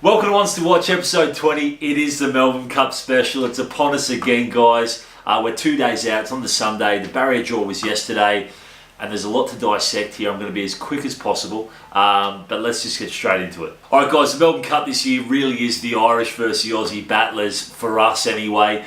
Welcome to Once to Watch episode 20. It is the Melbourne Cup special. It's upon us again, guys. We're 2 days out. It's on the Sunday. The barrier draw was yesterday, and there's a lot to dissect here. I'm going to be as quick as possible, but let's just get straight into it. All right, guys, the Melbourne Cup this year really is the Irish versus the Aussie battlers, for us anyway.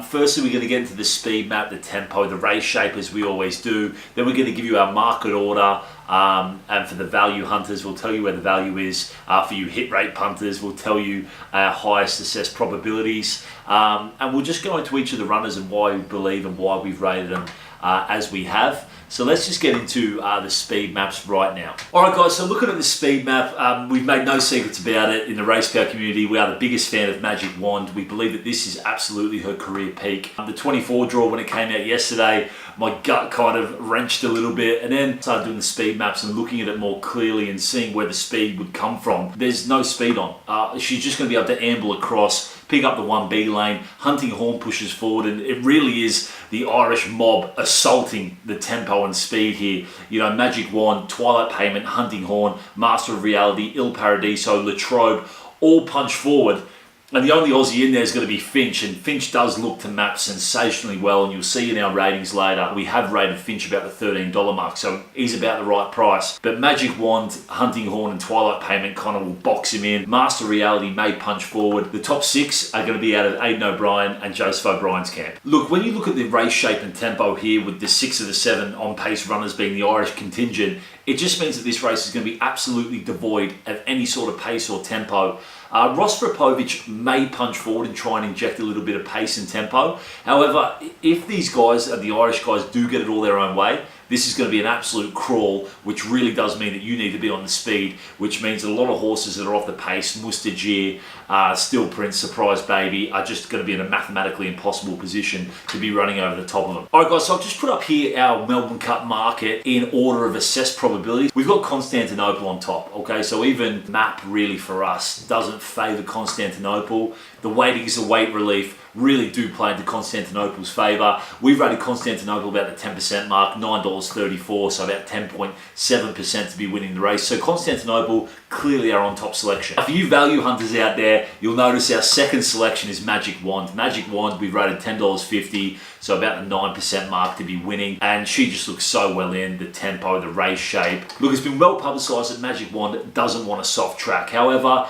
Firstly, we're going to get into the speed map, the tempo, the race shape, as we always do. Then we're going to give you our market order. And for the value hunters, we'll tell you where the value is. For you hit rate punters, we'll tell you our highest assessed probabilities. And we'll just go into each of the runners and why we believe and why we've rated them as we have. So let's just get into the speed maps right now. All right, guys, so looking at the speed map, we've made no secrets about it in the Racepal community. We are the biggest fan of Magic Wand. We believe that this is absolutely her career peak. The 24 draw, when it came out yesterday, my gut kind of wrenched a little bit, and then started doing the speed maps and looking at it more clearly and seeing where the speed would come from. There's no speed on. She's just going to be able to amble across, pick up the 1B lane. Hunting Horn pushes forward, and it really is the Irish mob assaulting the tempo and speed here. You know, Magic Wand, Twilight Payment, Hunting Horn, Master of Reality, Il Paradiso, Latrobe, all punch forward. And the only Aussie in there is going to be Finch, and Finch does look to map sensationally well, and you'll see in our ratings later, we have rated Finch about the $13 mark, so he's about the right price. But Magic Wand, Hunting Horn and Twilight Payment kind of will box him in. Master Reality may punch forward. The top six are going to be out of Aidan O'Brien and Joseph O'Brien's camp. Look, when you look at the race shape and tempo here, with the 6 of the 7 on-pace runners being the Irish contingent, it just means that this race is going to be absolutely devoid of any sort of pace or tempo. Rostropovich may punch forward and try and inject a little bit of pace and tempo. However, if these guys, the Irish guys, do get it all their own way, this is going to be an absolute crawl, which really does mean that you need to be on the speed, which means a lot of horses that are off the pace, Mustajir, Still Prince, Surprise Baby, are just going to be in a mathematically impossible position to be running over the top of them. All right, guys, so I've just put up here our Melbourne Cup market in order of assessed probability. We've got Constantinople on top, okay? So even map really for us doesn't favour Constantinople. The weightings of weight relief really do play into Constantinople's favour. We've rated Constantinople about the 10% mark, $9.34, so about 10.7% to be winning the race. So Constantinople, clearly our on-top selection. For you value hunters out there, you'll notice our second selection is Magic Wand. Magic Wand, we've rated $10.50, so about the 9% mark to be winning. And she just looks so well in, the tempo, the race shape. Look, it's been well publicised that Magic Wand doesn't want a soft track. However,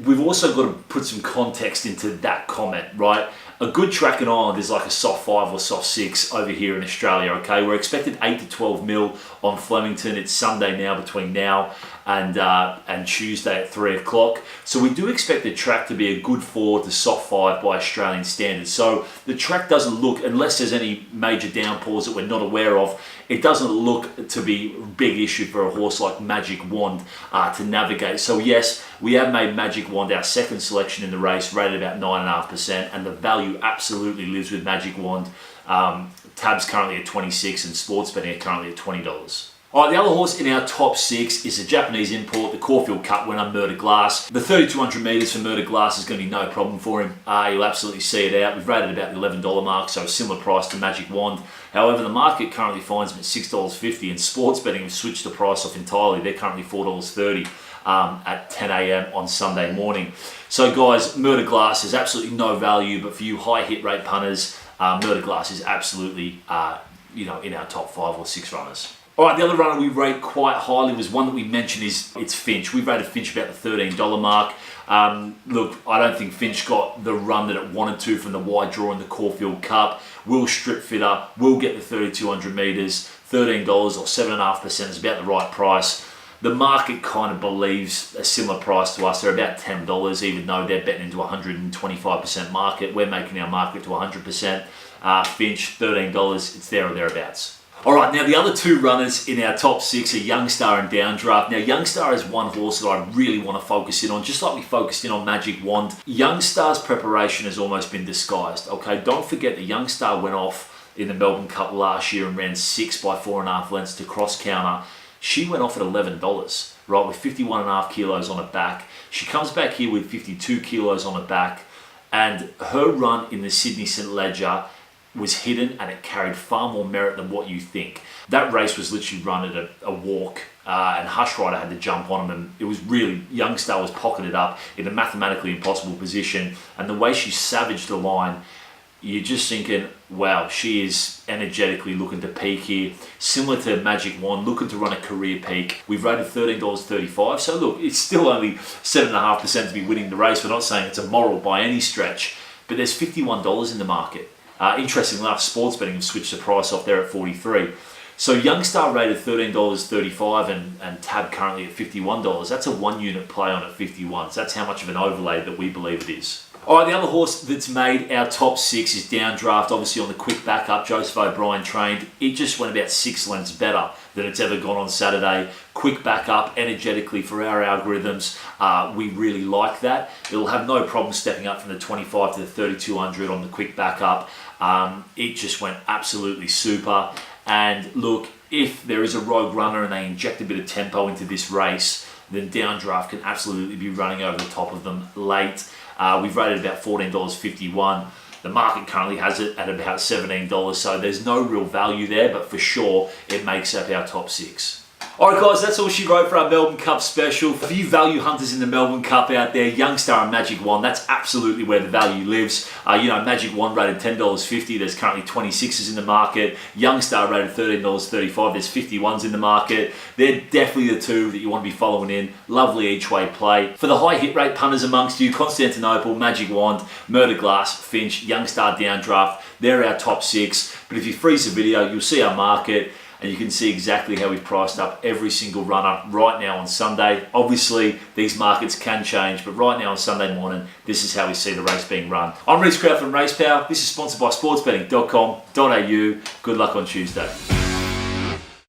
we've also got to put some context into that comment, right? A good track in Ireland is like a soft 5 or soft 6 over here in Australia, okay? We're expected 8 to 12 mil on Flemington. It's Sunday now, between now and Tuesday at 3 o'clock. So we do expect the track to be a good 4 to soft 5 by Australian standards. So the track doesn't look, unless there's any major downpours that we're not aware of, it doesn't look to be a big issue for a horse like Magic Wand to navigate. So yes, we have made Magic Wand our second selection in the race, rated about 9.5%, and the value absolutely lives with Magic Wand. Tab's currently at 26 and Sportsbetting are currently at $20. All right, the other horse in our top 6 is a Japanese import, the Caulfield Cup winner, Murder Glass. The 3,200 metres for Murder Glass is going to be no problem for him. You'll absolutely see it out. We've rated about the $11 mark, so a similar price to Magic Wand. However, the market currently finds him at $6.50, and Sportsbetting have switched the price off entirely. They're currently $4.30 at 10 a.m. on Sunday morning. So guys, Murder Glass is absolutely no value, but for you high hit rate punters, Murder Glass is absolutely in our top 5 or 6 runners. All right, the other runner we rate quite highly was one that we mentioned it's Finch. We rated Finch about the $13 mark. Look, I don't think Finch got the run that it wanted to from the wide draw in the Caulfield Cup. Will strip fitter, will get the 3,200 metres, $13 or 7.5% is about the right price. The market kind of believes a similar price to us. They're about $10, even though they're betting into 125% market. We're making our market to 100%. Finch, $13, it's there or thereabouts. All right, now the other 2 runners in our top 6 are Youngstar and Downdraft. Now, Youngstar is one horse that I really want to focus in on, just like we focused in on Magic Wand. Youngstar's preparation has almost been disguised, okay? Don't forget that Youngstar went off in the Melbourne Cup last year and ran 6 by 4.5 lengths to cross counter. She went off at $11, right, with 51.5 kilos on her back. She comes back here with 52 kilos on her back, and her run in the Sydney St Ledger was hidden and it carried far more merit than what you think. That race was literally run at a walk, and Hush Rider had to jump on him, and it was really, Youngstar was pocketed up in a mathematically impossible position, and the way she savaged the line, you're just thinking, wow, she is energetically looking to peak here. Similar to Magic Wand, looking to run a career peak. We've rated $13.35, so look, it's still only 7.5% to be winning the race. We're not saying it's immoral by any stretch, but there's $51 in the market. Interestingly enough, Sportsbetting have switched the price off there at $43. So Youngstar rated $13.35 and Tab currently at $51. That's a 1 unit play on at 51. So that's how much of an overlay that we believe it is. All right, the other horse that's made our top 6 is Downdraft, obviously on the quick backup. Joseph O'Brien trained. It just went about 6 lengths better than it's ever gone on Saturday. Quick backup, energetically for our algorithms. We really like that. It'll have no problem stepping up from the 25 to the 3200 on the quick backup. It just went absolutely super. And look, if there is a rogue runner and they inject a bit of tempo into this race, then Downdraft can absolutely be running over the top of them late. We've rated about $14.51. The market currently has it at about $17, so there's no real value there, but for sure it makes up our top 6. Alright guys, that's all she wrote for our Melbourne Cup special. For you value hunters in the Melbourne Cup out there, Youngstar and Magic Wand, that's absolutely where the value lives. Magic Wand rated $10.50, there's currently 26s in the market. Youngstar rated $13.35, there's 51s in the market. They're definitely the two that you want to be following in. Lovely each way play. For the high hit rate punters amongst you, Constantinople, Magic Wand, Murder Glass, Finch, Youngstar, Downdraft, they're our top 6. But if you freeze the video, you'll see our market, and you can see exactly how we've priced up every single runner right now on Sunday. Obviously, these markets can change, but right now on Sunday morning, this is how we see the race being run. I'm Reece from Racepal. This is sponsored by sportsbetting.com.au. Good luck on Tuesday.